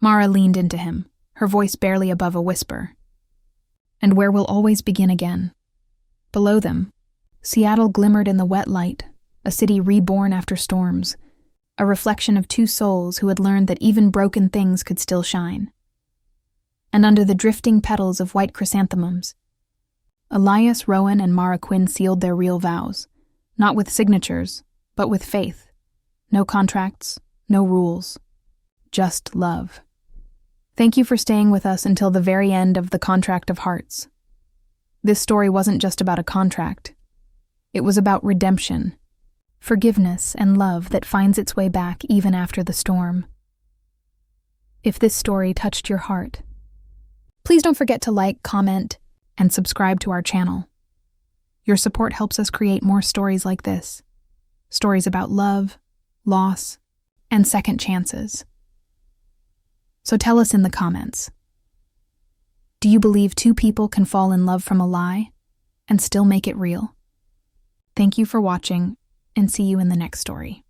Mara leaned into him, her voice barely above a whisper. And where we'll always begin again. Below them, Seattle glimmered in the wet light, a city reborn after storms, a reflection of two souls who had learned that even broken things could still shine. And under the drifting petals of white chrysanthemums, Elias, Rowan, and Mara Quinn sealed their real vows, not with signatures, but with faith. No contracts, No rules. Just love. Thank you for staying with us until the very end of The Contract of Hearts. This story wasn't just about a contract. It was about redemption, forgiveness, and love that finds its way back even after the storm. If this story touched your heart, please don't forget to like, comment, and subscribe to our channel. Your support helps us create more stories like this. Stories about love, loss, and second chances. So tell us in the comments. Do you believe two people can fall in love from a lie and still make it real? Thank you for watching, and see you in the next story.